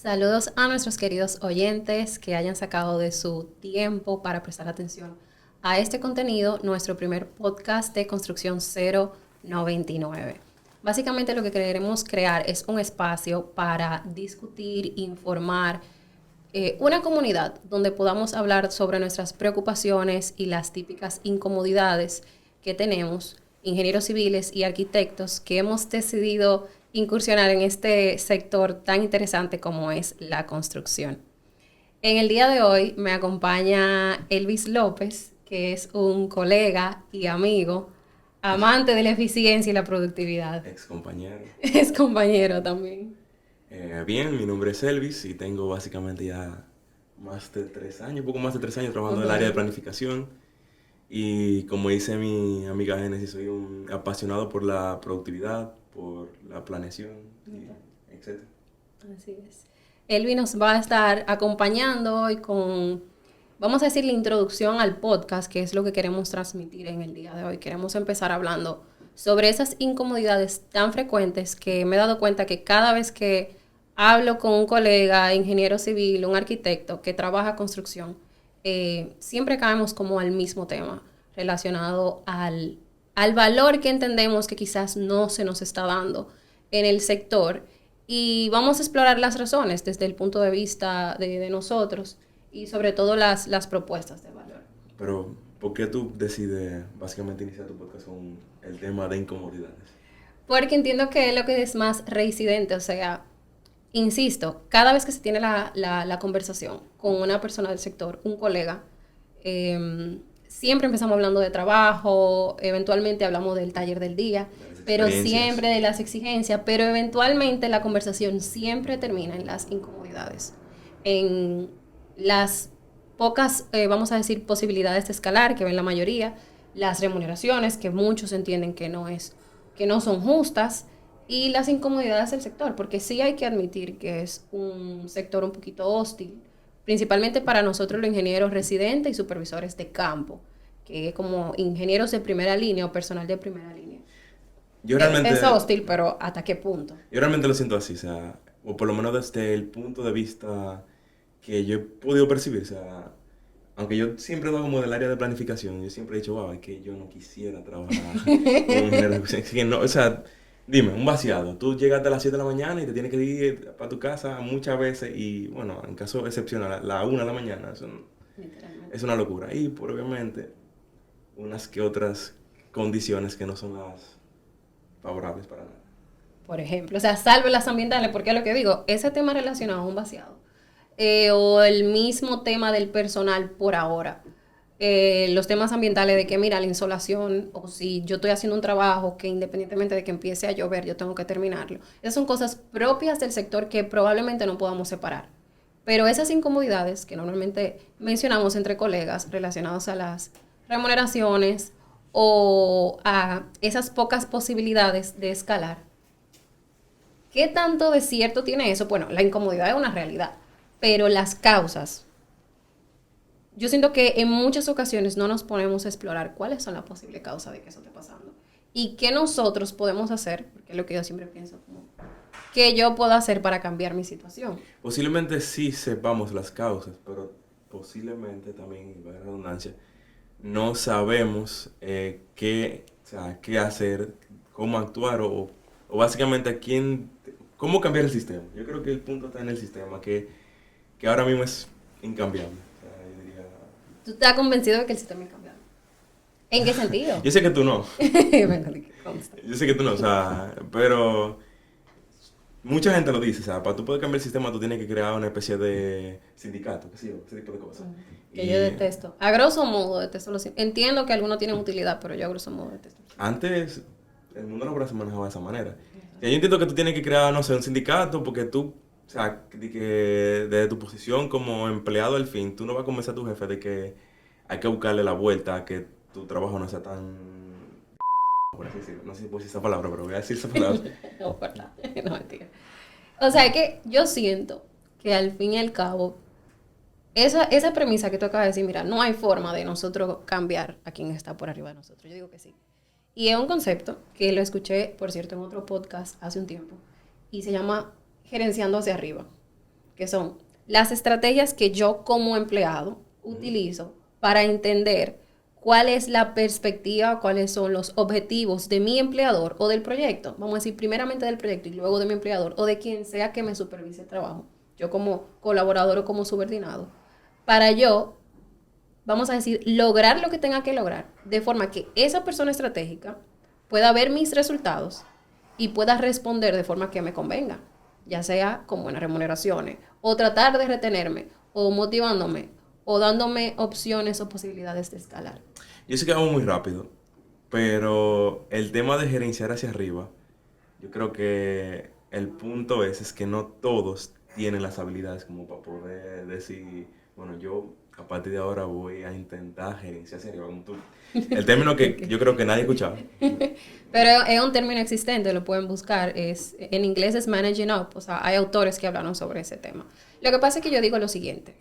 Saludos a nuestros queridos oyentes que hayan sacado de su tiempo para prestar atención a este contenido, nuestro primer podcast de Construcción 099. Básicamente lo que queremos crear es un espacio para discutir, informar, una comunidad donde podamos hablar sobre nuestras preocupaciones y las típicas incomodidades que tenemos, ingenieros civiles y arquitectos que hemos decidido incursionar en este sector tan interesante como es la construcción. En el día de hoy me acompaña Elvis López, que es un colega y amigo, amante de la eficiencia y la productividad. Ex compañero. Es compañero también. Bien, mi nombre es Elvis y tengo básicamente ya poco más de 3 años trabajando en el área de planificación. Y como dice mi amiga Genesis, soy un apasionado por la productividad, por la planeación, etc. Así es. Elvis nos va a estar acompañando hoy con, vamos a decir, la introducción al podcast, que es lo que queremos transmitir en el día de hoy. Queremos empezar hablando sobre esas incomodidades tan frecuentes que me he dado cuenta que cada vez que hablo con un colega, ingeniero civil, un arquitecto que trabaja construcción, siempre caemos como al mismo tema relacionado al valor que entendemos que quizás no se nos está dando en el sector. Y vamos a explorar las razones desde el punto de vista de nosotros y sobre todo las propuestas de valor. Pero, ¿por qué tú decides básicamente iniciar tu podcast con el tema de incomodidades? Porque entiendo que es lo que es más reincidente, o sea, insisto, cada vez que se tiene la conversación con una persona del sector, un colega, siempre empezamos hablando de trabajo, eventualmente hablamos del taller del día, pero siempre de las exigencias, pero eventualmente la conversación siempre termina en las incomodidades, en las pocas, vamos a decir, posibilidades de escalar que ven la mayoría, las remuneraciones que muchos entienden que no son justas, y las incomodidades del sector, porque sí hay que admitir que es un sector un poquito hostil, principalmente para nosotros los ingenieros residentes y supervisores de campo, que como ingenieros de primera línea o personal de primera línea. Es hostil, pero ¿hasta qué punto? Yo realmente lo siento así, o sea, o por lo menos desde el punto de vista que yo he podido percibir, o sea, aunque yo siempre he dado como del área de planificación, yo siempre he dicho, wow, es que yo no quisiera trabajar con un ingeniero de eficiencia. Es que no, o sea, dime, un vaciado, tú llegaste a las 7 de la mañana y te tienes que ir para tu casa muchas veces y, bueno, en caso excepcional, a la 1 de la mañana, eso es una locura. Y, por obviamente, unas que otras condiciones que no son las favorables para nada. Por ejemplo, o sea, salve las ambientales, porque es lo que digo, ese tema relacionado a un vaciado, o el mismo tema del personal por ahora, los temas ambientales de que mira la insolación, o si yo estoy haciendo un trabajo que independientemente de que empiece a llover yo tengo que terminarlo, esas son cosas propias del sector que probablemente no podamos separar, pero esas incomodidades que normalmente mencionamos entre colegas relacionadas a las remuneraciones o a esas pocas posibilidades de escalar, ¿qué tanto de cierto tiene eso? Bueno, la incomodidad es una realidad, pero las causas, yo siento que en muchas ocasiones no nos ponemos a explorar cuáles son las posibles causas de que eso esté pasando y qué nosotros podemos hacer, porque es lo que yo siempre pienso, como, ¿qué yo puedo hacer para cambiar mi situación? Posiblemente sí sepamos las causas, pero posiblemente también, y valga la redundancia, no sabemos o sea, qué hacer, cómo actuar o básicamente cómo cambiar el sistema. Yo creo que el punto está en el sistema, que ahora mismo es incambiable. O sea, yo diría... ¿Tú estás convencido de que el sistema es cambiado? ¿En qué sentido? Yo sé que tú no. Bueno, que consta. Yo sé que tú no, o sea, pero mucha gente lo dice, o sea, para tú poder cambiar el sistema tú tienes que crear una especie de sindicato, qué sé yo, ese tipo de cosas. Que yo detesto. A grosso modo detesto los... Entiendo que algunos tienen utilidad, pero yo a grosso modo detesto. Antes el mundo laboral se manejaba de esa manera. Y yo entiendo que tú tienes que crear, no sé, un sindicato porque tú, o sea, que desde tu posición como empleado al fin, tú no vas a convencer a tu jefe de que hay que buscarle la vuelta a que tu trabajo no sea tan... por así decirlo. No sé si puedo decir esa palabra, pero voy a decir esa palabra. No, verdad. No, mentira. O sea, es que yo siento que al fin y al cabo, esa premisa que tú acabas de decir, mira, no hay forma de nosotros cambiar a quien está por arriba de nosotros. Yo digo que sí. Y es un concepto que lo escuché, por cierto, en otro podcast hace un tiempo, y se llama gerenciando hacia arriba, que son las estrategias que yo como empleado utilizo para entender cuál es la perspectiva, cuáles son los objetivos de mi empleador o del proyecto. Vamos a decir, primeramente del proyecto y luego de mi empleador o de quien sea que me supervise el trabajo. Yo como colaborador o como subordinado. Para yo, vamos a decir, lograr lo que tenga que lograr, de forma que esa persona estratégica pueda ver mis resultados y pueda responder de forma que me convenga, ya sea con buenas remuneraciones, o tratar de retenerme, o motivándome, o dándome opciones o posibilidades de escalar. Yo sé que vamos muy rápido, pero el tema de gerenciar hacia arriba, yo creo que el punto es que no todos tienen las habilidades como para poder decir, bueno, yo a partir de ahora voy a intentar gerenciar hacia arriba como tú. El término que yo creo que nadie ha escuchado. Pero es un término existente, lo pueden buscar. En inglés es managing up, o sea, hay autores que hablaron sobre ese tema. Lo que pasa es que yo digo lo siguiente.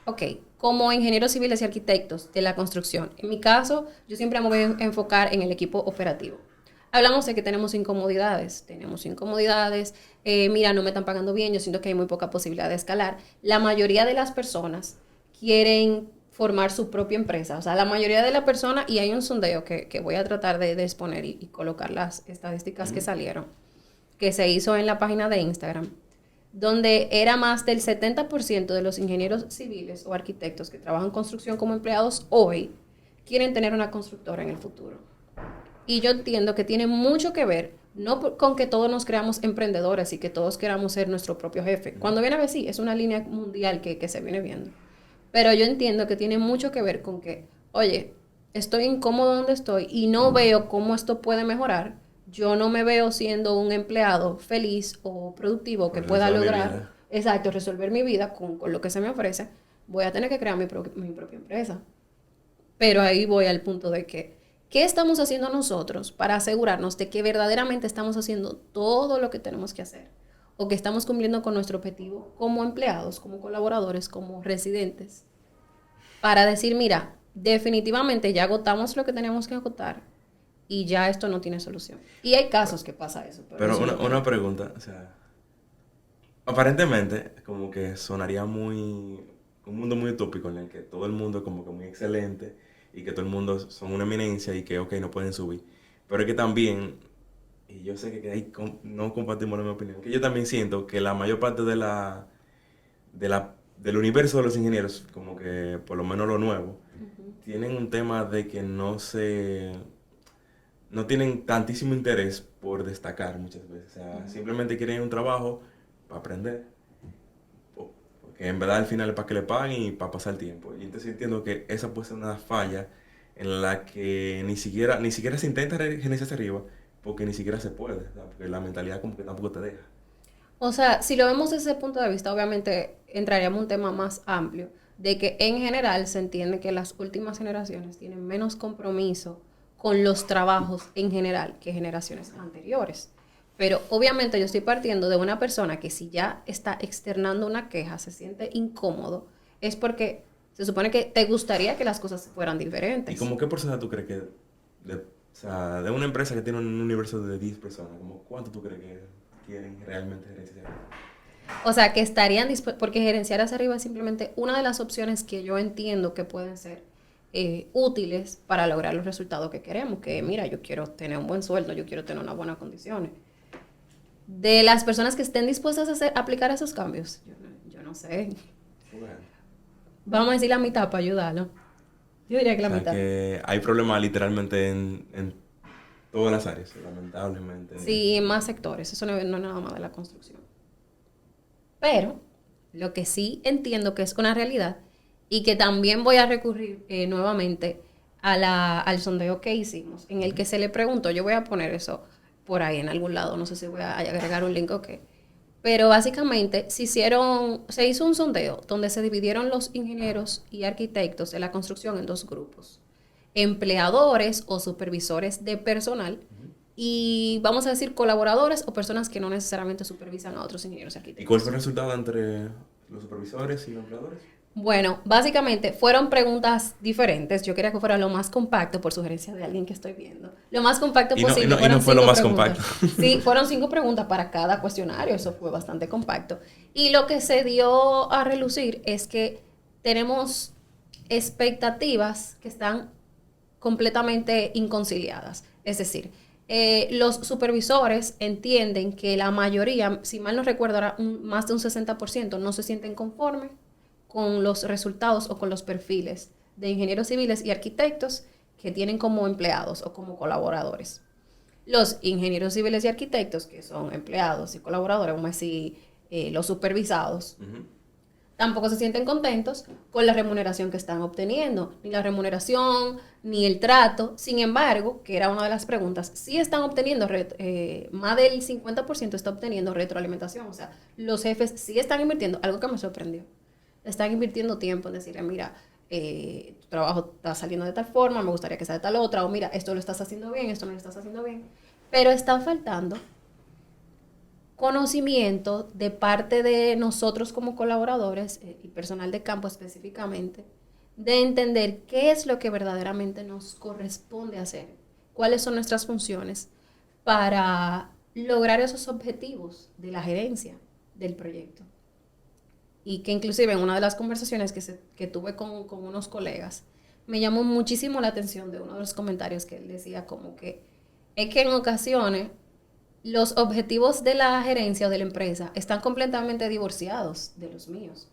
Ok, como ingenieros civiles y arquitectos de la construcción, en mi caso, yo siempre me voy a enfocar en el equipo operativo. Hablamos de que tenemos incomodidades, mira, no me están pagando bien, yo siento que hay muy poca posibilidad de escalar. La mayoría de las personas quieren formar su propia empresa, o sea, la mayoría de las personas, y hay un sondeo que voy a tratar de exponer y colocar las estadísticas que salieron, que se hizo en la página de Instagram, donde era más del 70% de los ingenieros civiles o arquitectos que trabajan en construcción como empleados hoy quieren tener una constructora en el futuro. Y yo entiendo que tiene mucho que ver, no con que todos nos creamos emprendedores y que todos queramos ser nuestro propio jefe. Cuando viene a ver, sí, es una línea mundial que se viene viendo. Pero yo entiendo que tiene mucho que ver con que, oye, estoy incómodo donde estoy y no veo cómo esto puede mejorar. Yo no me veo siendo un empleado feliz o productivo que pueda lograr, exacto, resolver mi vida con lo que se me ofrece. Voy a tener que crear mi propia empresa. Pero ahí voy al punto de que, ¿qué estamos haciendo nosotros para asegurarnos de que verdaderamente estamos haciendo todo lo que tenemos que hacer? O que estamos cumpliendo con nuestro objetivo como empleados, como colaboradores, como residentes, para decir, mira, definitivamente ya agotamos lo que teníamos que agotar y ya esto no tiene solución. Y hay casos que pasa eso. Pero una pregunta, o sea, aparentemente como que sonaría un mundo muy utópico en el que todo el mundo es como que muy excelente y que todo el mundo son una eminencia y que, ok, no pueden subir. Pero es que también, y yo sé que ahí no compartimos la misma opinión, que yo también siento que la mayor parte del universo de los ingenieros, como que por lo menos lo nuevo, tienen un tema de que no tienen tantísimo interés por destacar muchas veces. O sea, simplemente quieren un trabajo para aprender. Porque en verdad al final es para que le paguen y para pasar el tiempo. Y entonces entiendo que esa puede ser una falla en la que ni siquiera se intenta gerenciar hacia arriba, porque ni siquiera se puede, ¿sabes? Porque la mentalidad como que tampoco te deja. O sea, si lo vemos desde ese punto de vista, obviamente entraríamos en un tema más amplio, de que en general se entiende que las últimas generaciones tienen menos compromiso con los trabajos en general que generaciones anteriores. Pero obviamente yo estoy partiendo de una persona que si ya está externando una queja, se siente incómodo, es porque se supone que te gustaría que las cosas fueran diferentes. ¿Y como qué porcentaje tú crees que, o sea, de una empresa que tiene un universo de 10 personas, como cuánto tú crees que quieren realmente gerenciar? O sea, que estarían dispuestos, porque gerenciar hacia arriba es simplemente una de las opciones que yo entiendo que pueden ser útiles para lograr los resultados que queremos. Que mira, yo quiero tener un buen sueldo, yo quiero tener unas buenas condiciones. De las personas que estén dispuestas a aplicar esos cambios, yo no sé. Bueno. Vamos a decir la mitad para ayudarlo. Yo diría que la mitad. Que hay problemas literalmente en todas las áreas, lamentablemente. Sí, en más sectores. Eso no es nada más de la construcción. Pero lo que sí entiendo que es una realidad y que también voy a recurrir nuevamente al sondeo que hicimos, en el que se le preguntó, yo voy a poner eso por ahí en algún lado, no sé si voy a agregar un link o qué, pero básicamente se hizo un sondeo donde se dividieron los ingenieros y arquitectos de la construcción en dos grupos, empleadores o supervisores de personal, y vamos a decir colaboradores o personas que no necesariamente supervisan a otros ingenieros y arquitectos. ¿Y cuál fue el resultado entre los supervisores y los empleadores? Bueno, básicamente fueron preguntas diferentes. Yo quería que fuera lo más compacto, por sugerencia de alguien que estoy viendo. Lo más compacto posible. Y no Fueron fue lo 5 más preguntas. compacto. Sí, fueron 5 preguntas para cada cuestionario. Eso fue bastante compacto. Y lo que se dio a relucir es que tenemos expectativas que están completamente inconciliadas. Es decir, los supervisores entienden que la mayoría, si mal no recuerdo, ahora más de un 60% no se sienten conformes con los resultados o con los perfiles de ingenieros civiles y arquitectos que tienen como empleados o como colaboradores. Los ingenieros civiles y arquitectos, que son empleados y colaboradores, vamos a decir, los supervisados, tampoco se sienten contentos con la remuneración que están obteniendo, ni la remuneración, ni el trato. Sin embargo, que era una de las preguntas, sí están obteniendo, más del 50% está obteniendo retroalimentación, o sea, los jefes sí están invirtiendo, algo que me sorprendió. Están invirtiendo tiempo en decirle, mira, tu trabajo está saliendo de tal forma, me gustaría que sea de tal otra, o mira, esto lo estás haciendo bien, esto no lo estás haciendo bien, pero está faltando conocimiento de parte de nosotros como colaboradores y personal de campo específicamente, de entender qué es lo que verdaderamente nos corresponde hacer, cuáles son nuestras funciones para lograr esos objetivos de la gerencia del proyecto. Y que inclusive en una de las conversaciones que tuve con unos colegas, me llamó muchísimo la atención de uno de los comentarios que él decía como que es que en ocasiones los objetivos de la gerencia o de la empresa están completamente divorciados de los míos.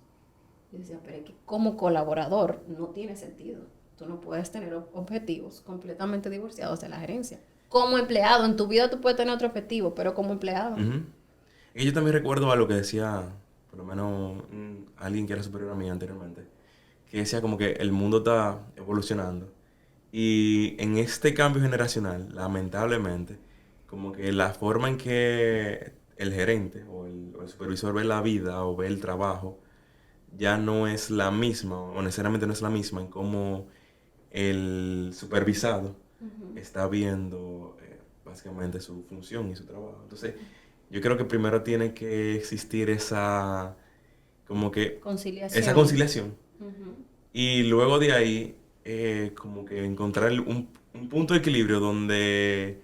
Yo decía, pero es que como colaborador no tiene sentido. Tú no puedes tener objetivos completamente divorciados de la gerencia. Como empleado, en tu vida tú puedes tener otro objetivo, pero como empleado. Y yo también recuerdo a lo que decía, por lo menos alguien que era superior a mí anteriormente, que decía como que el mundo está evolucionando. Y en este cambio generacional, lamentablemente, como que la forma en que el gerente o el supervisor ve la vida o ve el trabajo ya no es la misma, o necesariamente no es la misma en cómo el supervisado está viendo básicamente su función y su trabajo. Entonces, yo creo que primero tiene que existir esa, como que, esa Conciliación. conciliación. Y luego de ahí, como que encontrar un punto de equilibrio donde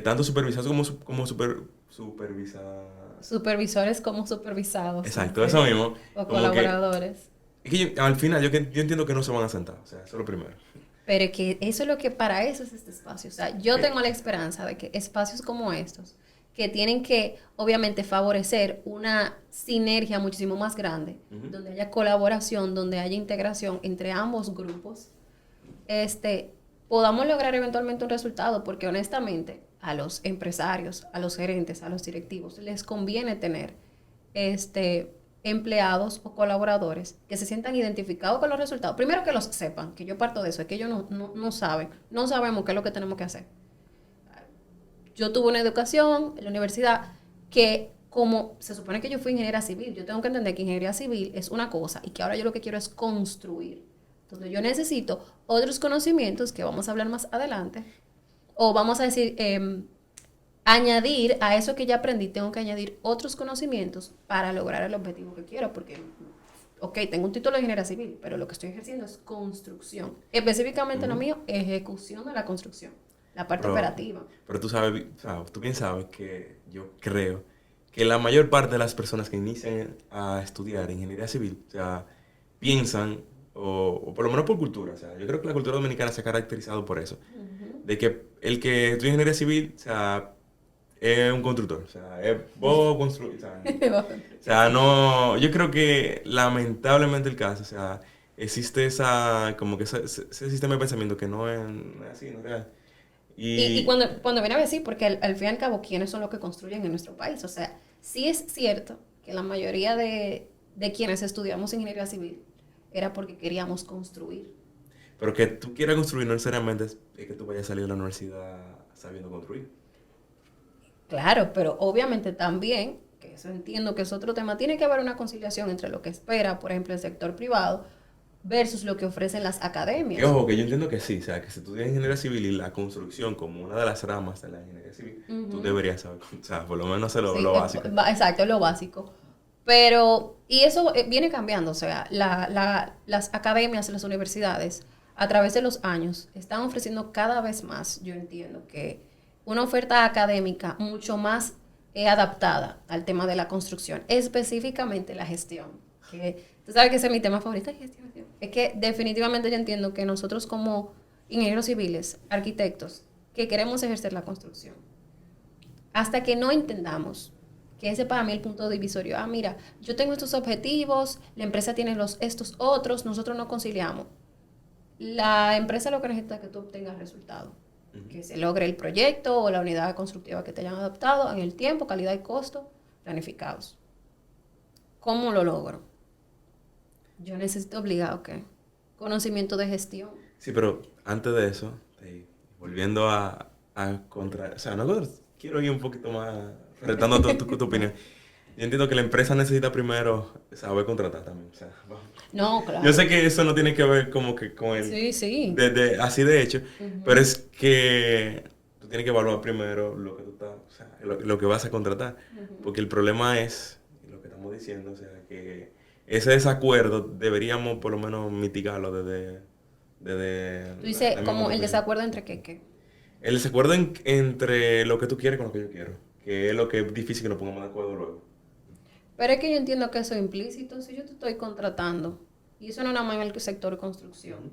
tanto supervisados como supervisados. Supervisores como supervisados. Exacto, eso mismo. O Como que, colaboradores. es que al final yo entiendo que no se van a sentar, o sea, eso es lo primero. Pero que eso es lo que para eso es este espacio. O sea, yo tengo la esperanza de que espacios como estos, que tienen que obviamente favorecer una sinergia muchísimo más grande, donde haya colaboración, donde haya integración entre ambos grupos, podamos lograr eventualmente un resultado, porque honestamente a los empresarios, a los gerentes, a los directivos, les conviene tener empleados o colaboradores que se sientan identificados con los resultados. Primero que los sepan, que yo parto de eso, es que ellos no saben, no sabemos qué es lo que tenemos que hacer. Yo tuve una educación en la universidad que, como se supone que yo fui ingeniera civil, yo tengo que entender que ingeniería civil es una cosa y que ahora yo lo que quiero es construir. Entonces yo necesito otros conocimientos que vamos a hablar más adelante, o vamos a decir, añadir a eso que ya aprendí, tengo que añadir otros conocimientos para lograr el objetivo que quiero, porque, ok, tengo un título de ingeniería civil, pero lo que estoy ejerciendo es construcción. Específicamente lo mío, ejecución de la construcción, la parte operativa. Pero tú sabes, tú bien sabes que yo creo que la mayor parte de las personas que inician a estudiar ingeniería civil, o sea, piensan, o por lo menos por cultura, o sea, yo creo que la cultura dominicana se ha caracterizado por eso, de que el que estudia ingeniería civil, o sea, es un constructor, o sea, es vos construir, o sea, no, yo creo que lamentablemente el caso, o sea, existe esa, como que ese sistema de pensamiento que no es así, no es real. Y cuando viene a decir, porque al fin y al cabo, ¿quiénes son los que construyen en nuestro país? O sea, sí es cierto que la mayoría de quienes estudiamos ingeniería civil era porque queríamos construir. Pero que tú quieras construir no necesariamente es que tú vayas a salir de la universidad sabiendo construir. Claro, pero obviamente también, que eso entiendo que es otro tema, tiene que haber una conciliación entre lo que espera, por ejemplo, el sector privado versus lo que ofrecen las academias. Y ojo, que yo entiendo que sí, o sea, que si tú tienes ingeniería civil y la construcción como una de las ramas de la ingeniería civil, tú deberías saber, o sea, por lo menos hacer Sí, lo básico. exacto, lo básico. Pero, y eso viene cambiando, o sea, las academias, las universidades, a través de los años, están ofreciendo cada vez más, yo entiendo, que una oferta académica mucho más adaptada al tema de la construcción, específicamente la gestión. Que, tú sabes que ese es mi tema favorito, gestión. Es que definitivamente yo entiendo que nosotros como ingenieros civiles, arquitectos, que queremos ejercer la construcción, hasta que no entendamos que ese para mí es el punto divisorio. Ah, mira, yo tengo estos objetivos, la empresa tiene estos otros, nosotros no conciliamos. La empresa lo que necesita es que tú obtengas resultados, que se logre el proyecto o la unidad constructiva que te hayan adaptado en el tiempo, calidad y costo planificados. ¿Cómo lo logro? Yo necesito obligado, ¿qué? Conocimiento de gestión. Sí, pero antes de eso, volviendo a contra... O sea, no, quiero ir un poquito más retando tu opinión. Yo entiendo que la empresa necesita primero saber contratar también. O sea, no, claro. Yo sé que eso no tiene que ver como que con el... Sí, sí. Así de hecho, pero es que tú tienes que evaluar primero lo que tú estás... O sea, lo que vas a contratar. Porque el problema es, lo que estamos diciendo, o sea, que ese desacuerdo deberíamos por lo menos mitigarlo desde tú dices, como el desacuerdo entre qué. El desacuerdo entre lo que tú quieres con lo que yo quiero. Que es lo que es difícil que nos pongamos de acuerdo luego. Pero es que yo entiendo que eso es implícito. Si yo te estoy contratando, y eso no es nada más en el sector de construcción,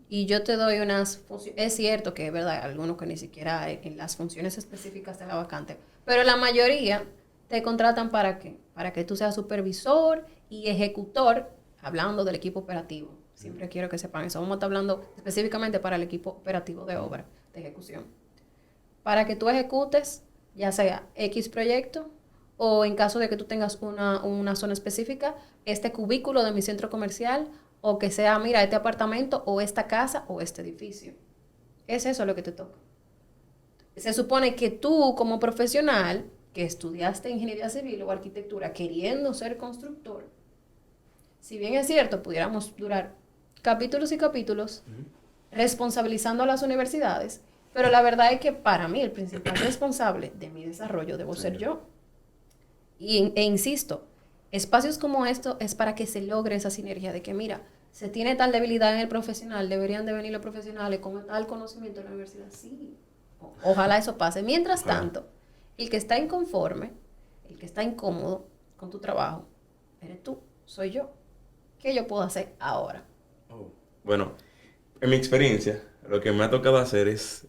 y yo te doy unas funciones, es cierto que es verdad, hay algunos que ni siquiera en las funciones específicas de la vacante, pero la mayoría te contratan ¿para qué? Para que tú seas supervisor y ejecutor, hablando del equipo operativo. Siempre quiero que sepan eso. Vamos a estar hablando específicamente para el equipo operativo de obra, de ejecución. Para que tú ejecutes, ya sea X proyecto, o en caso de que tú tengas una zona específica, este cubículo de mi centro comercial, o que sea, mira, este apartamento, o esta casa, o este edificio. Es eso lo que te toca. Se supone que tú, como profesional, que estudiaste ingeniería civil o arquitectura, queriendo ser constructor, si bien es cierto, pudiéramos durar capítulos y capítulos responsabilizando a las universidades, pero la verdad es que para mí el principal responsable de mi desarrollo debo ser yo. E insisto, espacios como estos es para que se logre esa sinergia de que, mira, se tiene tal debilidad en el profesional, deberían de venir los profesionales con tal conocimiento de la universidad. Sí, ojalá eso pase. Mientras tanto, el que está inconforme, el que está incómodo con tu trabajo, eres tú, soy yo. ¿Qué yo puedo hacer ahora? Bueno, en mi experiencia, lo que me ha tocado hacer es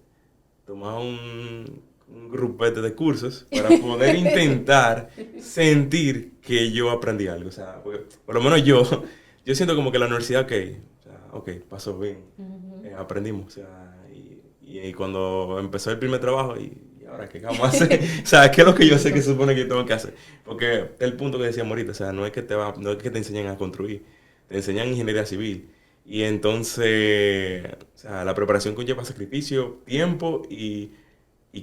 tomar un grupete de cursos para poder intentar sentir que yo aprendí algo. O sea, por lo menos yo siento como que la universidad, ok, pasó bien, aprendimos. O sea, y cuando empezó el primer trabajo, y ahora qué vamos a hacer, o sea, ¿qué es lo que yo sé que se supone que tengo que hacer? Porque el punto que decíamos ahorita, o sea, no es que te enseñen a construir, te enseñan ingeniería civil. Y entonces, o sea, la preparación conlleva sacrificio, tiempo y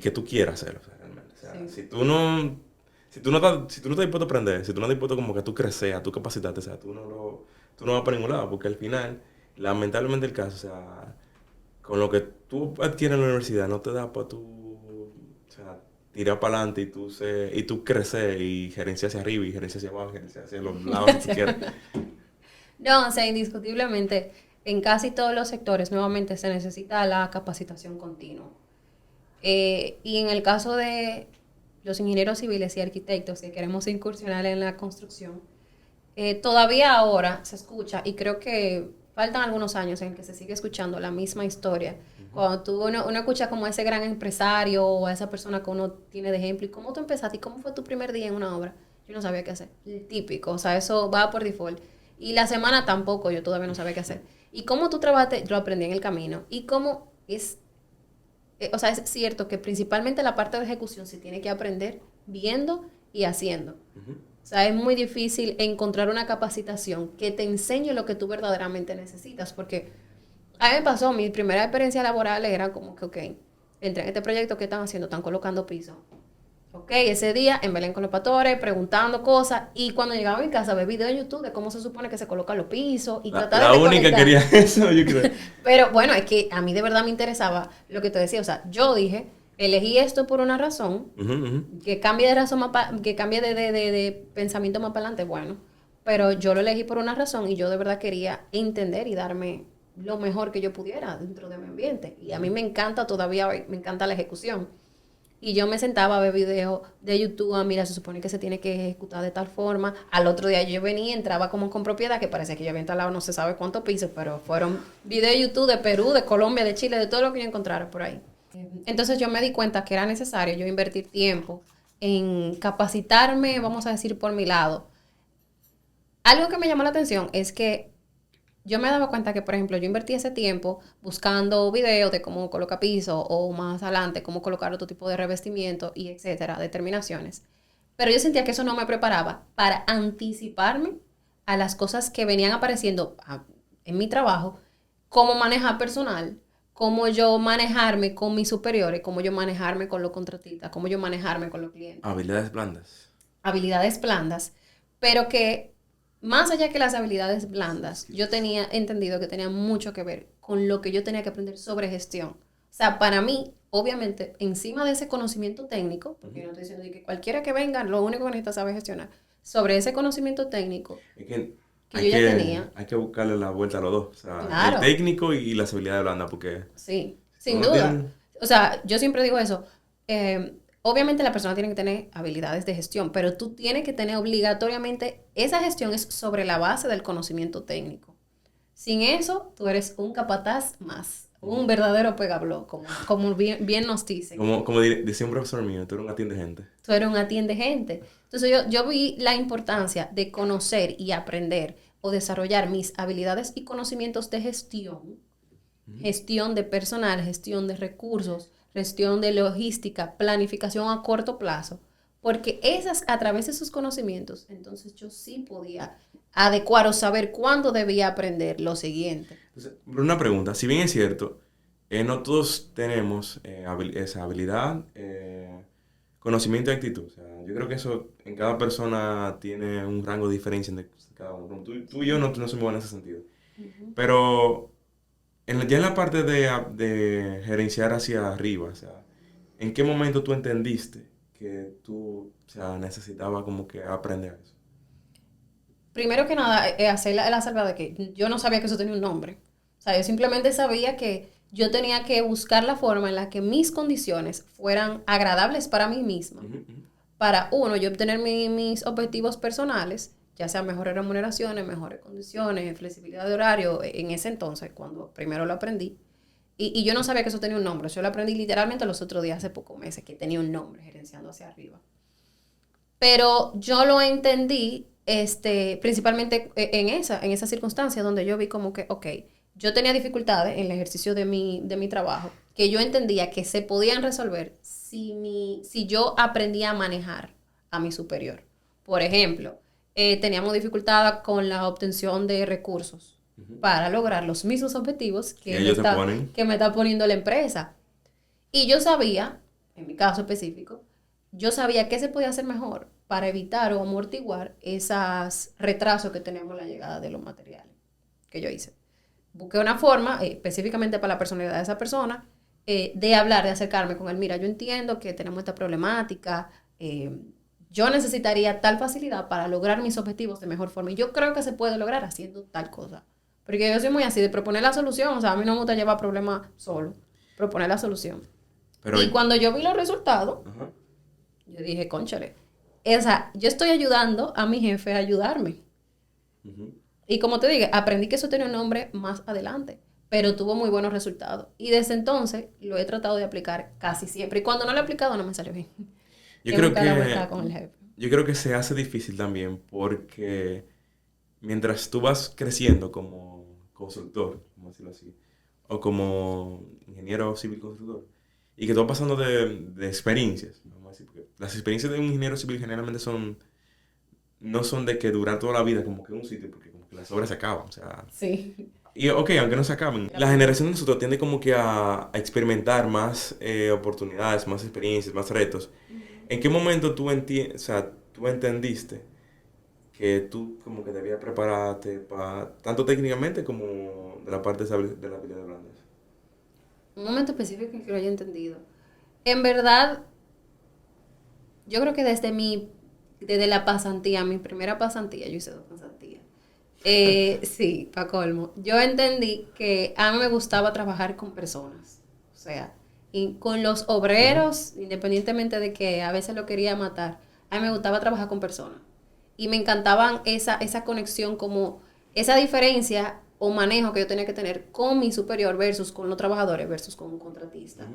que tú quieras hacerlo, o sea, realmente. O sea, sí. si tú no estás dispuesto a aprender, si tú no estás dispuesto como que a tú crecer, a tú capacitarte, o sea, tú no vas para ningún lado, porque al final, lamentablemente el caso, o sea, con lo que tú adquieres en la universidad no te da para tú, o sea, tirar para adelante y tú crecer y gerenciar hacia arriba y gerenciar hacia abajo, gerenciar hacia los lados si tú quieres. No, o sea, indiscutiblemente, en casi todos los sectores, nuevamente, se necesita la capacitación continua. Y en el caso de los ingenieros civiles y arquitectos que queremos incursionar en la construcción, todavía ahora se escucha, y creo que faltan algunos años en que se sigue escuchando la misma historia. Cuando uno escucha como a ese gran empresario o a esa persona que uno tiene de ejemplo, ¿y cómo tú empezaste? ¿Y cómo fue tu primer día en una obra? Yo no sabía qué hacer. El típico, o sea, eso va por default. Y la semana tampoco, yo todavía no sabía qué hacer. Y cómo tú trabajaste, yo lo aprendí en el camino. Y cómo es, o sea, es cierto que principalmente la parte de ejecución se tiene que aprender viendo y haciendo. O sea, es muy difícil encontrar una capacitación que te enseñe lo que tú verdaderamente necesitas. Porque a mí me pasó, mi primera experiencia laboral era como que, ok, entré en este proyecto, ¿qué están haciendo? Están colocando piso. Ok, ese día en Belén con los pastores, preguntando cosas, y cuando llegaba a mi casa ve videos en YouTube de cómo se supone que se colocan los pisos y tratar de la única conectar. Quería eso, yo creo. Pero bueno, es que a mí de verdad me interesaba lo que te decía, o sea, yo dije, elegí esto por una razón, Ujú, ujú. que cambie de razón que cambie de pensamiento más para adelante, bueno, pero yo lo elegí por una razón y yo de verdad quería entender y darme lo mejor que yo pudiera dentro de mi ambiente. Y a mí me encanta todavía hoy, me encanta la ejecución. Y yo me sentaba a ver videos de YouTube, mira, se supone que se tiene que ejecutar de tal forma. Al otro día yo venía, entraba como con propiedad, que parecía que yo había instalado no se sabe cuántos pisos, pero fueron videos de YouTube de Perú, de Colombia, de Chile, de todo lo que yo encontrara por ahí. Entonces yo me di cuenta que era necesario yo invertir tiempo en capacitarme, vamos a decir, por mi lado. Algo que me llamó la atención es que yo me daba cuenta que, por ejemplo, yo invertí ese tiempo buscando videos de cómo colocar piso o más adelante cómo colocar otro tipo de revestimiento y etcétera, determinaciones. Pero yo sentía que eso no me preparaba para anticiparme a las cosas que venían apareciendo en mi trabajo, cómo manejar personal, cómo yo manejarme con mis superiores, cómo yo manejarme con los contratistas, cómo yo manejarme con los clientes. Habilidades blandas. Habilidades blandas, pero que más allá que las habilidades blandas, yo tenía entendido que tenía mucho que ver con lo que yo tenía que aprender sobre gestión. O sea, para mí, obviamente, encima de ese conocimiento técnico, porque yo no estoy diciendo que cualquiera que venga, lo único que necesita saber gestionar, sobre ese conocimiento técnico Es que que yo ya tenía, hay que buscarle la vuelta a los dos. O sea, el claro, técnico y las habilidades blandas, porque sí, si tú sin no duda. tienes... O sea, yo siempre digo eso. Obviamente la persona tiene que tener habilidades de gestión, pero tú tienes que tener obligatoriamente, esa gestión es sobre la base del conocimiento técnico. Sin eso, tú eres un capataz más, un verdadero pegablo, como bien nos dicen. Como decía un profesor mío, tú eres un atiende gente. Tú eres un atiende gente. Entonces yo vi la importancia de conocer y aprender o desarrollar mis habilidades y conocimientos de gestión, gestión de personal, gestión de recursos, gestión de logística, planificación a corto plazo, porque esas, a través de esos conocimientos, entonces yo sí podía adecuar o saber cuándo debía aprender lo siguiente. Entonces, pero una pregunta, si bien es cierto, no todos tenemos esa habilidad, conocimiento y actitud. O sea, yo creo que eso en cada persona tiene un rango de diferencia entre cada uno. Como tú y yo no somos buenos en ese sentido. Ujú. Pero ya en la parte de gerenciar hacia arriba, o sea, ¿en qué momento tú entendiste que tú, o sea, necesitabas como que aprender eso? Primero que nada, hacer la salvedad de que yo no sabía que eso tenía un nombre. O sea, yo simplemente sabía que yo tenía que buscar la forma en la que mis condiciones fueran agradables para mí misma. Ujú, ujú. Para uno, yo obtener mis objetivos personales, ya sean mejores remuneraciones, mejores condiciones, flexibilidad de horario, en ese entonces, cuando primero lo aprendí. Y yo no sabía que eso tenía un nombre. Yo lo aprendí literalmente los otros días, hace pocos meses, que tenía un nombre, gerenciando hacia arriba. Pero yo lo entendí principalmente en esa circunstancia donde yo vi como que, ok, yo tenía dificultades en el ejercicio de mi trabajo, que yo entendía que se podían resolver si yo aprendía a manejar a mi superior. Por ejemplo, teníamos dificultad con la obtención de recursos Ujú. para lograr los mismos objetivos Que ellos se ponen. que me está poniendo la empresa. Y yo sabía, en mi caso específico, yo sabía qué se podía hacer mejor para evitar o amortiguar esos retrasos que tenemos en la llegada de los materiales que yo hice. Busqué una forma, específicamente para la personalidad de esa persona, de hablar, de acercarme con él. Mira, yo entiendo que tenemos esta problemática, yo necesitaría tal facilidad para lograr mis objetivos de mejor forma. Y yo creo que se puede lograr haciendo tal cosa. Porque yo soy muy así, de proponer la solución. O sea, a mí no me gusta llevar problemas solo, proponer la solución. Pero, Y cuando yo vi los resultados, ajá, yo dije, cónchale, o sea, yo estoy ayudando a mi jefe a ayudarme. ujú. Y como te dije, aprendí que eso tenía un nombre más adelante, pero tuvo muy buenos resultados. Y desde entonces lo he tratado de aplicar casi siempre. Y cuando no lo he aplicado no me salió bien. Yo Que creo buscar la vuelta que, con el jefe. yo creo que se hace difícil también porque mientras tú vas creciendo como constructor, vamos a decirlo así, o como ingeniero civil constructor, y que tú vas pasando de experiencias, vamos a decir, porque las experiencias de un ingeniero civil generalmente no son de que durar toda la vida como que en un sitio, porque como que las obras se acaban, o sea, Sí. y ok, aunque no se acaben, la generación de nosotros tiende como que a experimentar más oportunidades, más experiencias, más retos. ¿En qué momento o sea, tú entendiste que tú como que debías prepararte para, tanto técnicamente como de la parte de la habilidad blandas? Un momento específico en que lo haya entendido. En verdad, yo creo que desde la pasantía, mi primera pasantía, yo hice 2 pasantías. Sí, pa' colmo. Yo entendí que a mí me gustaba trabajar con personas. O sea, y con los obreros, independientemente de que a veces lo quería matar, a mí me gustaba trabajar con personas. Y me encantaban esa conexión, como esa diferencia o manejo que yo tenía que tener con mi superior versus con los trabajadores versus con un contratista.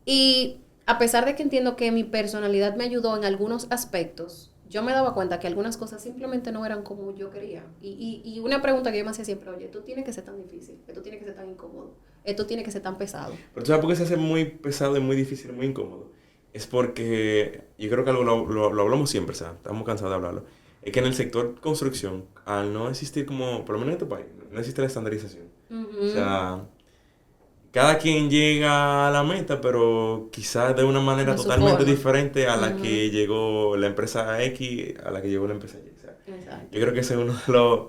Y a pesar de que entiendo que mi personalidad me ayudó en algunos aspectos, yo me daba cuenta que algunas cosas simplemente no eran como yo quería. Y una pregunta que yo me hacía siempre, oye, esto tiene que ser tan difícil, esto tiene que ser tan incómodo, esto tiene que ser tan pesado. Pero tú sabes por qué se hace muy pesado y muy difícil y muy incómodo. Es porque, yo creo que algo lo hablamos siempre, o sea, estamos cansados de hablarlo. Es que en el sector construcción, al no existir como, por lo menos en este país, no existe la estandarización. O sea, cada quien llega a la meta, pero quizás de una manera De su totalmente forma. diferente a la que llegó la empresa X, a la que llegó la empresa Y. O sea, Exacto. yo creo que ese es uno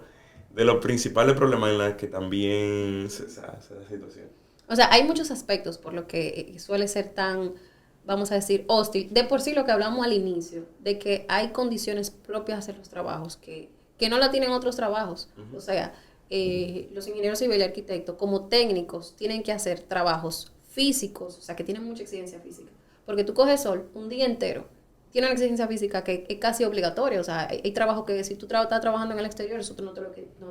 de los principales problemas en los que también se da esa situación. O sea, hay muchos aspectos por lo que suele ser tan, vamos a decir, hostil. De por sí lo que hablamos al inicio, de que hay condiciones propias en los trabajos que no la tienen otros trabajos. O sea, los ingenieros civiles y arquitectos como técnicos tienen que hacer trabajos físicos, o sea, que tienen mucha exigencia física. Porque tú coges sol un día entero, tiene una exigencia física que es casi obligatoria. O sea, hay trabajos que si tú estás trabajando en el exterior, eso no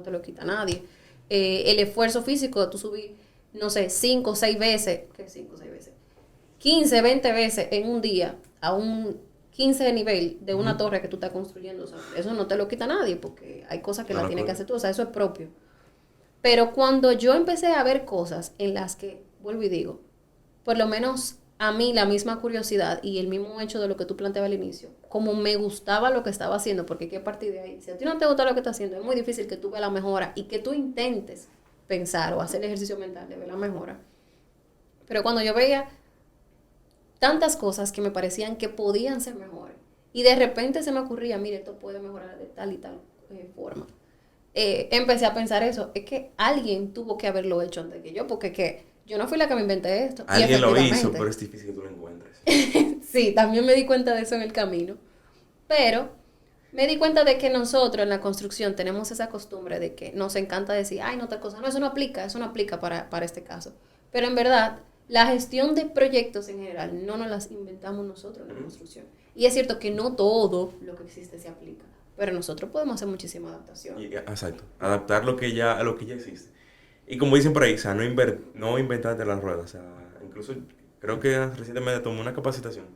te lo quita nadie. El esfuerzo físico de tú subir, no sé, 5 o 6 veces, ¿qué 5 o 6 veces? 15, 20 veces en un día a un 15 de nivel de una torre que tú estás construyendo. O sea, eso no te lo quita nadie porque hay cosas que la tienes que hacer tú. O sea, eso es propio. Pero cuando yo empecé a ver cosas en las que, vuelvo y digo, por lo menos a mí la misma curiosidad y el mismo hecho de lo que tú planteabas al inicio, como me gustaba lo que estaba haciendo, porque que a partir de ahí, si a ti no te gusta lo que estás haciendo, es muy difícil que tú veas la mejora y que tú intentes pensar o hacer el ejercicio mental de ver la mejora. Pero cuando yo veía tantas cosas que me parecían que podían ser mejores y de repente se me ocurría, mire, esto puede mejorar de tal y tal forma. Empecé a pensar eso, es que alguien tuvo que haberlo hecho antes que yo, porque que yo no fui la que me inventé esto. Alguien lo hizo, pero es difícil que tú lo encuentres. Sí, también me di cuenta de eso en el camino. Pero me di cuenta de que nosotros en la construcción tenemos esa costumbre de que nos encanta decir, ay, no, tal cosa, no, eso no aplica para este caso. Pero en verdad, la gestión de proyectos en general no nos las inventamos nosotros en la construcción. Y es cierto que no todo lo que existe se aplica, pero nosotros podemos hacer muchísima adaptación. Exacto, adaptar lo que ya existe. Y como dicen por ahí, o sea, no inventarte las ruedas. O sea, incluso creo que recientemente tomé una capacitación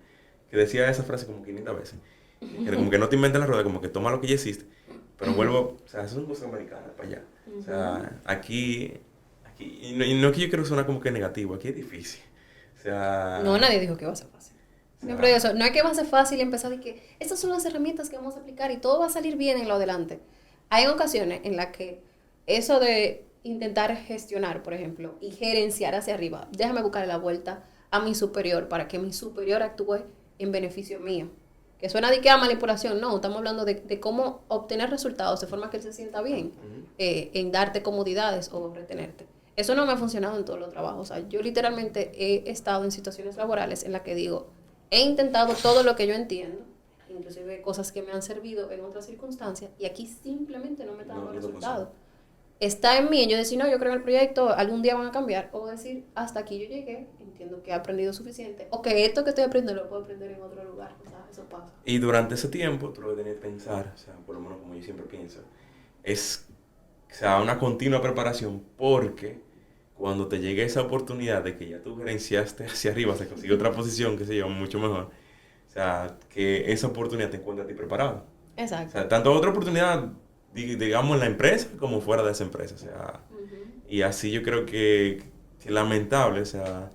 que decía esa frase como 500 veces. Que como que no te inventes las ruedas, como que toma lo que ya existe. Pero vuelvo, o sea, eso es una cosa americana para allá. O sea, y no es que yo quiero sonar como que negativo, aquí es difícil. O sea... No, nadie dijo que iba a ser fácil. Siempre digo eso, no es que va a ser fácil empezar de que estas son las herramientas que vamos a aplicar y todo va a salir bien en lo adelante. Hay ocasiones en las que eso de intentar gestionar, por ejemplo, y gerenciar hacia arriba, déjame buscarle la vuelta a mi superior para que mi superior actúe en beneficio mío. Que suena de que a manipulación, no, estamos hablando de cómo obtener resultados de forma que él se sienta bien, en darte comodidades o retenerte. Eso no me ha funcionado en todos los trabajos. O sea, yo literalmente he estado en situaciones laborales en las que digo, he intentado todo lo que yo entiendo, inclusive cosas que me han servido en otras circunstancias, y aquí simplemente no me está dando resultado. Está en mí, yo decir, no, yo creo en el proyecto, algún día van a cambiar, o decir, hasta aquí yo llegué, entiendo que he aprendido suficiente, o que esto que estoy aprendiendo lo puedo aprender en otro lugar. O sea, eso pasa. Y durante ese tiempo, tú lo que tienes que pensar, o sea, por lo menos como yo siempre pienso, es, o sea, una continua preparación, porque cuando te llegue esa oportunidad de que ya tú gerenciaste hacia arriba, se consigue otra posición, que se llama mucho mejor, o sea, que esa oportunidad te encuentre a ti preparado. Exacto. O sea, tanto otra oportunidad, digamos, en la empresa como fuera de esa empresa, o sea, y así yo creo que lamentable, o sea,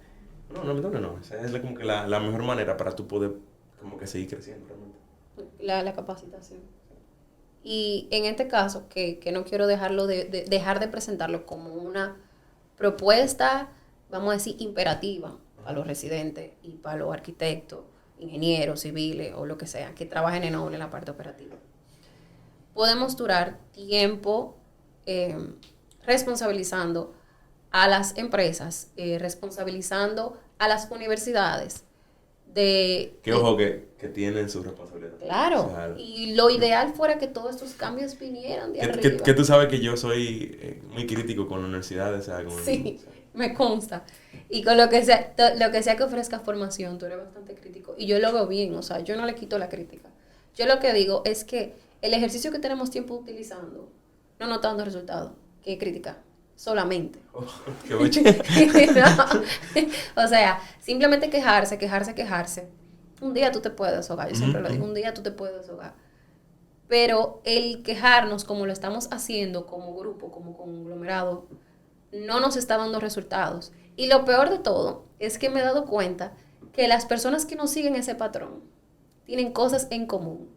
no, lamentable no, o sea, es como que la mejor manera para tú poder como que seguir creciendo realmente. La capacitación. Y en este caso, que no quiero dejar de presentarlo como una propuesta, vamos a decir, imperativa para los residentes y para los arquitectos, ingenieros, civiles o lo que sea, que trabajen en la parte operativa. Podemos durar tiempo responsabilizando a las empresas, responsabilizando a las universidades de... Que ojo que tienen su responsabilidad. Claro, O sea, y lo ideal fuera que todos estos cambios vinieran de que arriba. tú sabes que yo soy muy crítico con la universidad, o sea, Sí, o sea, me consta. Y con lo que sea, lo que sea que ofrezca formación, tú eres bastante crítico. Y yo lo veo bien, o sea, yo no le quito la crítica. Yo lo que digo es que el ejercicio que tenemos tiempo utilizando, no notando resultados, que crítica, solamente. oh, qué boche. No. O sea, simplemente quejarse. Un día tú te puedes deshogar, yo siempre lo digo, un día tú te puedes deshogar. Pero el quejarnos como lo estamos haciendo como grupo, como conglomerado, no nos está dando resultados. Y lo peor de todo es que me he dado cuenta que las personas que nos siguen ese patrón tienen cosas en común.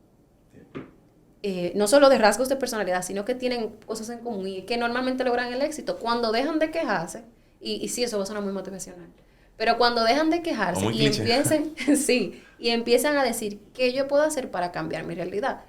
No solo de rasgos de personalidad, sino que tienen cosas en común y que normalmente logran el éxito cuando dejan de quejarse, y sí, eso va a sonar muy motivacional, pero cuando dejan de O quejarse muy y cliché. empiecen, sí, y empiezan a decir, ¿qué yo puedo hacer para cambiar mi realidad?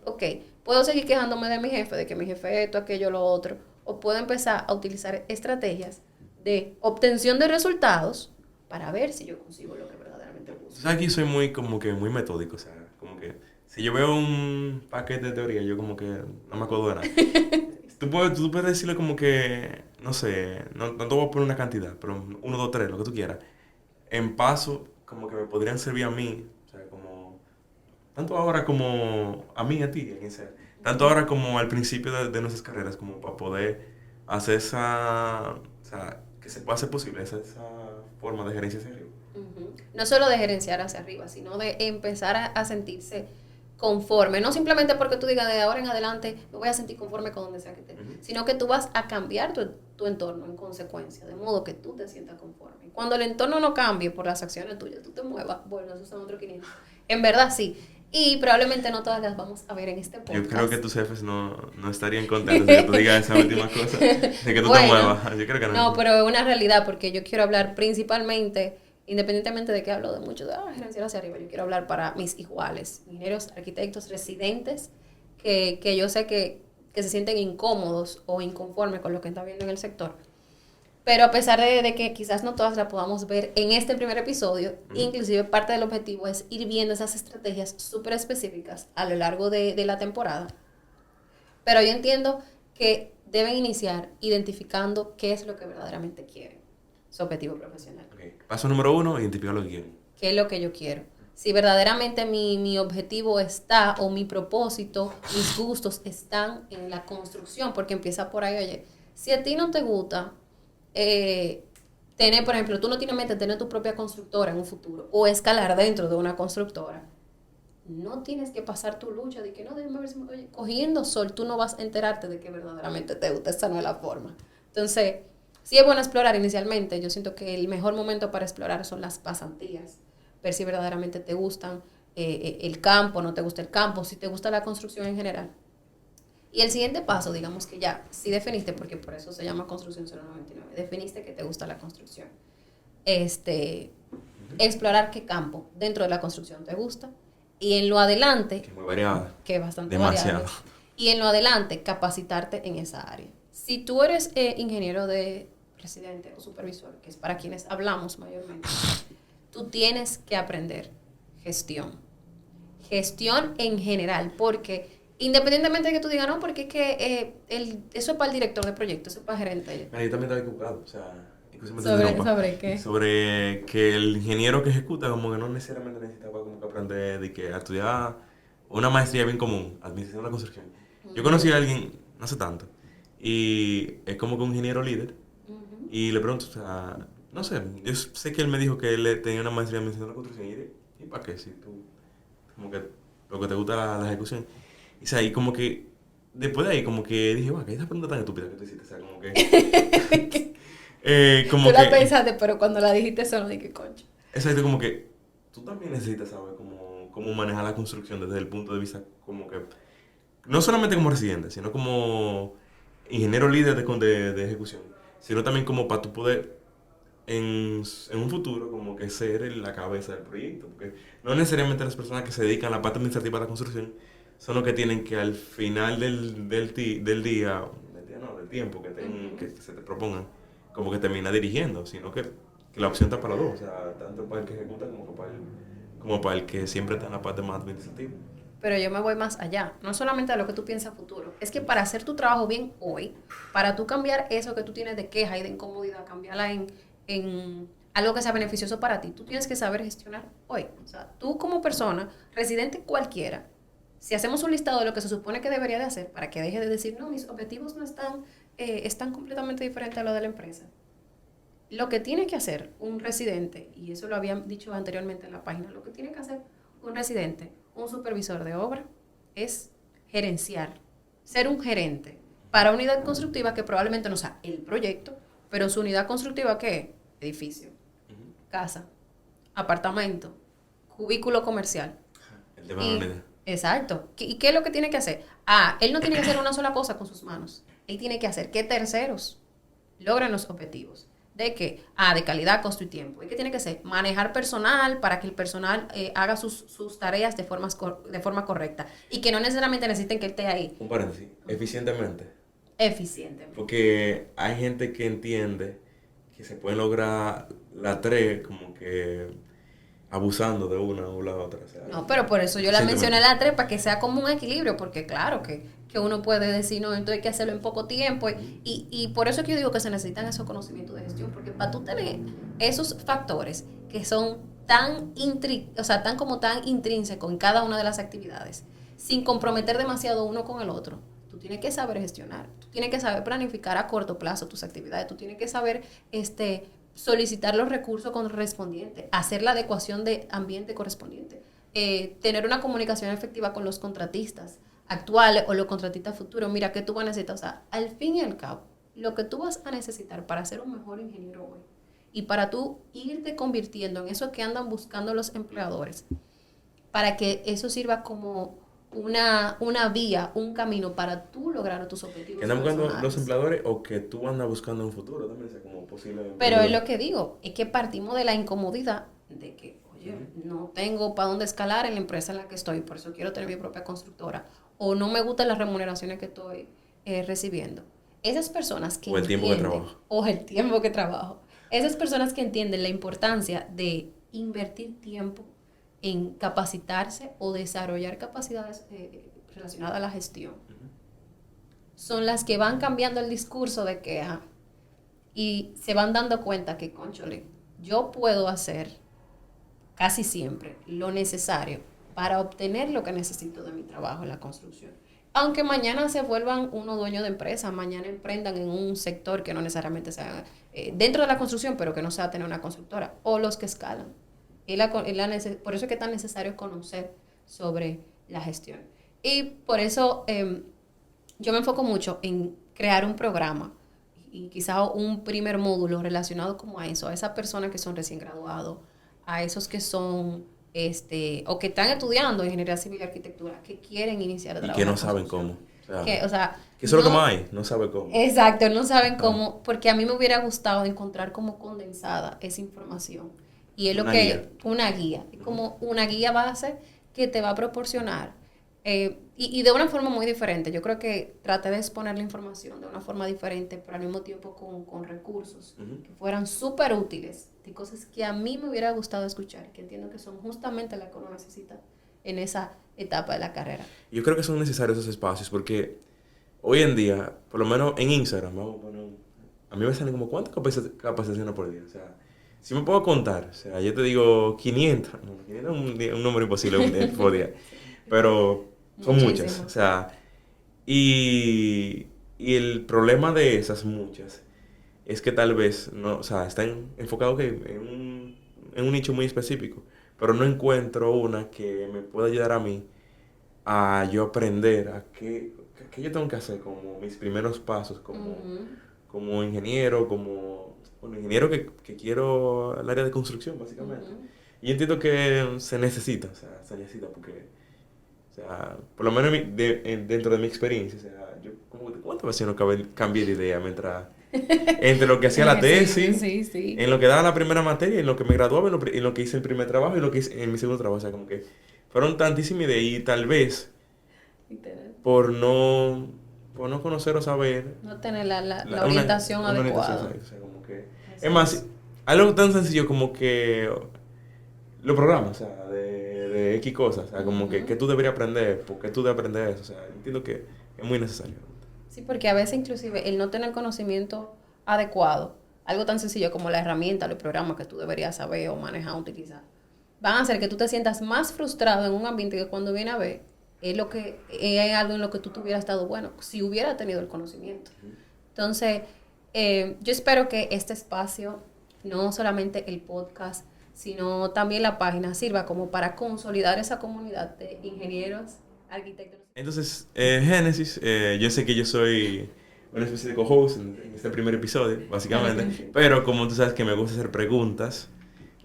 Ok, puedo seguir quejándome de mi jefe, de que mi jefe esto, aquello, lo otro, o puedo empezar a utilizar estrategias de obtención de resultados para ver si yo consigo lo que verdaderamente Tú busco. sabes que yo soy muy, como que muy metódico, o sea, como que si yo veo un paquete de teoría, yo como que no me acuerdo de nada. Tú puedes decirle como que, no sé, no te voy a poner una cantidad, pero uno, dos, tres, lo que tú quieras. En paso, como que me podrían servir a mí, o sea, como, tanto ahora como a mí, a ti, a quien sea. Tanto ahora como al principio de nuestras carreras, como para poder hacer esa, o sea, que se pueda hacer posible esa forma de gerencia hacia arriba. Ujú. No solo de gerenciar hacia arriba, sino de empezar a sentirse conforme. No simplemente porque tú digas de ahora en adelante me voy a sentir conforme con donde sea que esté, Ujú. sino que tú vas a cambiar tu entorno en consecuencia, de modo que tú te sientas conforme. Cuando el entorno no cambie por las acciones tuyas, tú te muevas, bueno, eso son otro 500. En verdad sí. Y probablemente no todas las vamos a ver en este Yo creo que podcast. tus jefes no estarían contentos de que tú digas esa última cosa, de que tú te Bueno, muevas. Yo creo que no, no. pero es una realidad porque yo quiero hablar principalmente, independientemente de que hablo de mucho de gerenciar hacia arriba, yo quiero hablar para mis iguales, ingenieros, arquitectos, residentes, que yo sé que se sienten incómodos o inconformes con lo que están viendo en el sector. Pero a pesar de que quizás no todas la podamos ver en este primer episodio, inclusive parte del objetivo es ir viendo esas estrategias súper específicas a lo largo de la temporada. Pero yo entiendo que deben iniciar identificando qué es lo que verdaderamente quieren, su objetivo profesional. Okay. Paso número 1, identificar lo que quieren. ¿Qué es lo que yo quiero? Si verdaderamente mi objetivo está o mi propósito, mis gustos están en la construcción, porque empieza por ahí, oye, si a ti no te gusta tener, por ejemplo, tú no tienes mente tener tu propia constructora en un futuro o escalar dentro de una constructora, no tienes que pasar tu lucha de que no, déjame ver si me, oye, cogiendo sol, tú no vas a enterarte de que verdaderamente te gusta, esa no es la forma. Entonces, sí es bueno explorar inicialmente, yo siento que el mejor momento para explorar son las pasantías, ver si verdaderamente te gustan el campo, no te gusta el campo, si te gusta la construcción en general. Y el siguiente paso, digamos que ya, sí definiste, porque por eso se llama construcción 099, definiste que te gusta la construcción. Explorar qué campo dentro de la construcción te gusta. Y en lo adelante, Que es muy variada. que es bastante Demasiado. variable, y en lo adelante, capacitarte en esa área. Si tú eres ingeniero de residente o supervisor, que es para quienes hablamos mayormente, tú tienes que aprender gestión. Gestión en general, porque independientemente de que tú digas, no, porque es que eso es para el director de proyecto, eso es para el gerente. Mira, yo también estaba equivocado, o sea, ¿Sobre qué? sobre que el ingeniero que ejecuta como que no necesariamente necesitaba como que aprender de que a estudiar una maestría bien común, administración de la construcción. Yo conocí a alguien no hace tanto y es como que un ingeniero líder y le pregunto, o sea, no sé, yo sé que él me dijo que él tenía una maestría en administración de la construcción y ¿para qué? Si tú, como que lo que te gusta la ejecución. Y, o sea, y como que después de ahí como que dije, wow, ¿qué es esa pregunta tan estúpida que tú hiciste? O sea, como que... como Tú la que, pensaste, pero cuando la dijiste eso no dije, concho. exacto, como que tú también necesitas saber cómo manejar la construcción desde el punto de vista como que, no solamente como residente, sino como ingeniero líder de ejecución, sino también como para tú poder en un futuro como que ser la cabeza del proyecto, porque no necesariamente las personas que se dedican a la parte administrativa de la construcción son los que tienen que al final del día, no, del tiempo que se te propongan, como que termina dirigiendo, sino que que la opción está para los dos, o sea, tanto para el que ejecuta como para el que siempre está en la parte más administrativa. Pero yo me voy más allá, no solamente a lo que tú piensas a futuro, es que para hacer tu trabajo bien hoy, para tú cambiar eso que tú tienes de queja y de incomodidad, cambiarla en algo que sea beneficioso para ti, tú tienes que saber gestionar hoy. O sea, tú como persona, residente cualquiera, si hacemos un listado de lo que se supone que debería de hacer para que deje de decir, no, mis objetivos no están, están completamente diferentes a lo de la empresa. Lo que tiene que hacer un residente, y eso lo había dicho anteriormente en la página, lo que tiene que hacer un residente, un supervisor de obra, es gerenciar, ser un gerente para una unidad constructiva que probablemente no sea el proyecto, pero su unidad constructiva, ¿qué es? Edificio, casa, apartamento, cubículo comercial. El tema de la unidad. Exacto. ¿Y qué es lo que tiene que hacer? Él no tiene que hacer una sola cosa con sus manos. Él tiene que hacer que terceros logren los objetivos. ¿De qué? De calidad, costo y tiempo. ¿Y qué tiene que hacer? Manejar personal para que el personal haga sus tareas de forma correcta. Y que no necesariamente necesiten que él esté ahí. Un paréntesis. Eficientemente. Eficientemente. Porque hay gente que entiende que se pueden lograr las tres como que abusando de una o la otra. O sea, no, pero por eso yo la mencioné la 3 para que sea como un equilibrio, porque claro que uno puede decir, no, entonces hay que hacerlo en poco tiempo. Y por eso es que yo digo que se necesitan esos conocimientos de gestión, porque para tú tener esos factores que son tan intrínsecos en cada una de las actividades, sin comprometer demasiado uno con el otro, tú tienes que saber gestionar, tú tienes que saber planificar a corto plazo tus actividades, tú tienes que saber solicitar los recursos correspondientes, hacer la adecuación de ambiente correspondiente, tener una comunicación efectiva con los contratistas actuales o los contratistas futuros. Mira, ¿qué tú vas a necesitar? O sea, al fin y al cabo, lo que tú vas a necesitar para ser un mejor ingeniero hoy y para tú irte convirtiendo en eso que andan buscando los empleadores, para que eso sirva como una vía, un camino para tú lograr tus objetivos. ¿Que andan buscando los empleadores o que tú andas buscando un futuro también? O sea, como posible. Pero es lo que digo, es que partimos de la incomodidad de que, oye, no tengo para dónde escalar en la empresa en la que estoy, por eso quiero tener mi propia constructora, o no me gustan las remuneraciones que estoy recibiendo. Esas personas que o el tiempo que trabajo. O el tiempo que trabajo. Esas personas que entienden la importancia de invertir tiempo en capacitarse o desarrollar capacidades relacionadas a la gestión, son las que van cambiando el discurso de queja y se van dando cuenta que, cónchole, yo puedo hacer casi siempre lo necesario para obtener lo que necesito de mi trabajo en la construcción. Aunque mañana se vuelvan unos dueños de empresa, mañana emprendan en un sector que no necesariamente sea dentro de la construcción, pero que no sea tener una constructora, o los que escalan. Por eso es que es tan necesario conocer sobre la gestión. Y por eso yo me enfoco mucho en crear un programa y quizá un primer módulo relacionado como a eso, a esas personas que son recién graduados, a esos que son o que están estudiando ingeniería civil y arquitectura, que quieren iniciar a trabajar. Y que no saben cómo. Que eso es lo que más hay, no saben cómo. Exacto, no saben cómo, porque a mí me hubiera gustado encontrar como condensada esa información. Y es una guía, es como una guía base que te va a proporcionar y de una forma muy diferente. Yo creo que traté de exponer la información de una forma diferente, pero al mismo tiempo con recursos que fueran súper útiles, de cosas que a mí me hubiera gustado escuchar, que entiendo que son justamente las que uno necesita en esa etapa de la carrera. Yo creo que son necesarios esos espacios porque hoy en día, por lo menos en Instagram, a mí me salen como ¿cuántas capacitaciones por día? O sea, si me puedo contar, o sea, yo te digo 500 es un número imposible por día, pero son muchas, o sea, y el problema de esas muchas es que tal vez, no, o sea, están enfocados en un nicho muy específico, pero no encuentro una que me pueda ayudar a mí a yo aprender a qué yo tengo que hacer como mis primeros pasos como ingeniero, ingeniero que quiero el área de construcción, básicamente. Y entiendo que se necesita porque, o sea, por lo menos dentro de mi experiencia, o sea, yo como ¿cuántas veces no cambié de idea mientras entre lo que hacía la tesis, sí. en lo que daba la primera materia, en lo que me graduaba, en lo que hice el primer trabajo y lo que hice en mi segundo trabajo? O sea, como que fueron tantísimas ideas y tal vez por no conocer o saber, no tener la orientación adecuada. O sea, como que, es más, algo tan sencillo como que los programas, o sea, de X cosas, o sea, como que tú deberías aprender, por qué tú debes aprender eso, o sea, entiendo que es muy necesario. Sí, porque a veces inclusive el no tener conocimiento adecuado, algo tan sencillo como la herramienta, los programas que tú deberías saber o manejar, utilizar, van a hacer que tú te sientas más frustrado en un ambiente que cuando viene a ver es algo en lo que tú te hubieras estado bueno, si hubiera tenido el conocimiento. Entonces, yo espero que este espacio, no solamente el podcast, sino también la página, sirva como para consolidar esa comunidad de ingenieros, arquitectos. Entonces, Génesis, yo sé que yo soy una especie de co-host en este primer episodio, básicamente, pero como tú sabes que me gusta hacer preguntas,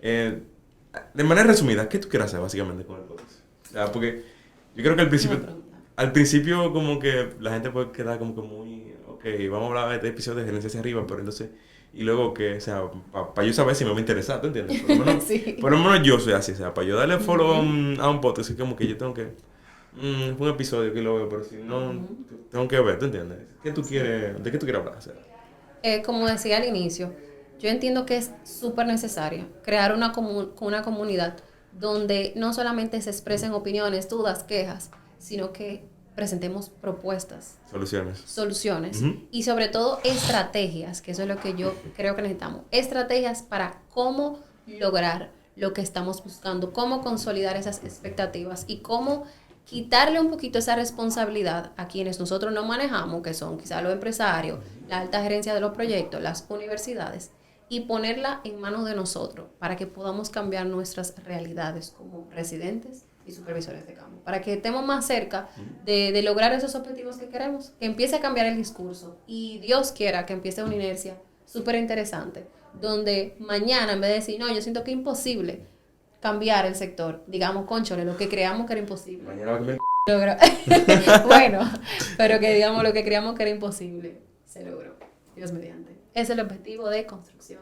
eh, de manera resumida, ¿qué tú quieres hacer básicamente con el podcast? O sea, porque yo creo que al principio como que la gente puede quedar como que muy, ok, vamos a hablar de este episodio de Gerencia hacia arriba, pero entonces, y luego que, o sea, para yo saber si me va a interesar, ¿tú entiendes? Sí. Por lo menos yo soy así, o sea, para yo darle follow a un podcast, es como que yo tengo que, un episodio que lo veo, pero si no, tengo que ver, ¿tú entiendes? ¿Qué tú quieres, de qué tú quieres hablar? O sea, Como decía al inicio, yo entiendo que es súper necesario crear una comunidad donde no solamente se expresen opiniones, dudas, quejas, sino que presentemos propuestas, soluciones y sobre todo estrategias, que eso es lo que yo creo que necesitamos, estrategias para cómo lograr lo que estamos buscando, cómo consolidar esas expectativas y cómo quitarle un poquito esa responsabilidad a quienes nosotros no manejamos, que son quizás los empresarios, la alta gerencia de los proyectos, las universidades, y ponerla en manos de nosotros para que podamos cambiar nuestras realidades como residentes y supervisores de campo, para que estemos más cerca de lograr esos objetivos que queremos, que empiece a cambiar el discurso y Dios quiera que empiece una inercia súper interesante, donde mañana en vez de decir, no, yo siento que es imposible cambiar el sector, digamos, cónchale, lo que creamos que era imposible. mañana va a comer Bueno, pero que digamos lo que creíamos que era imposible, se logró, Dios mediante. Ese es el objetivo de construcción.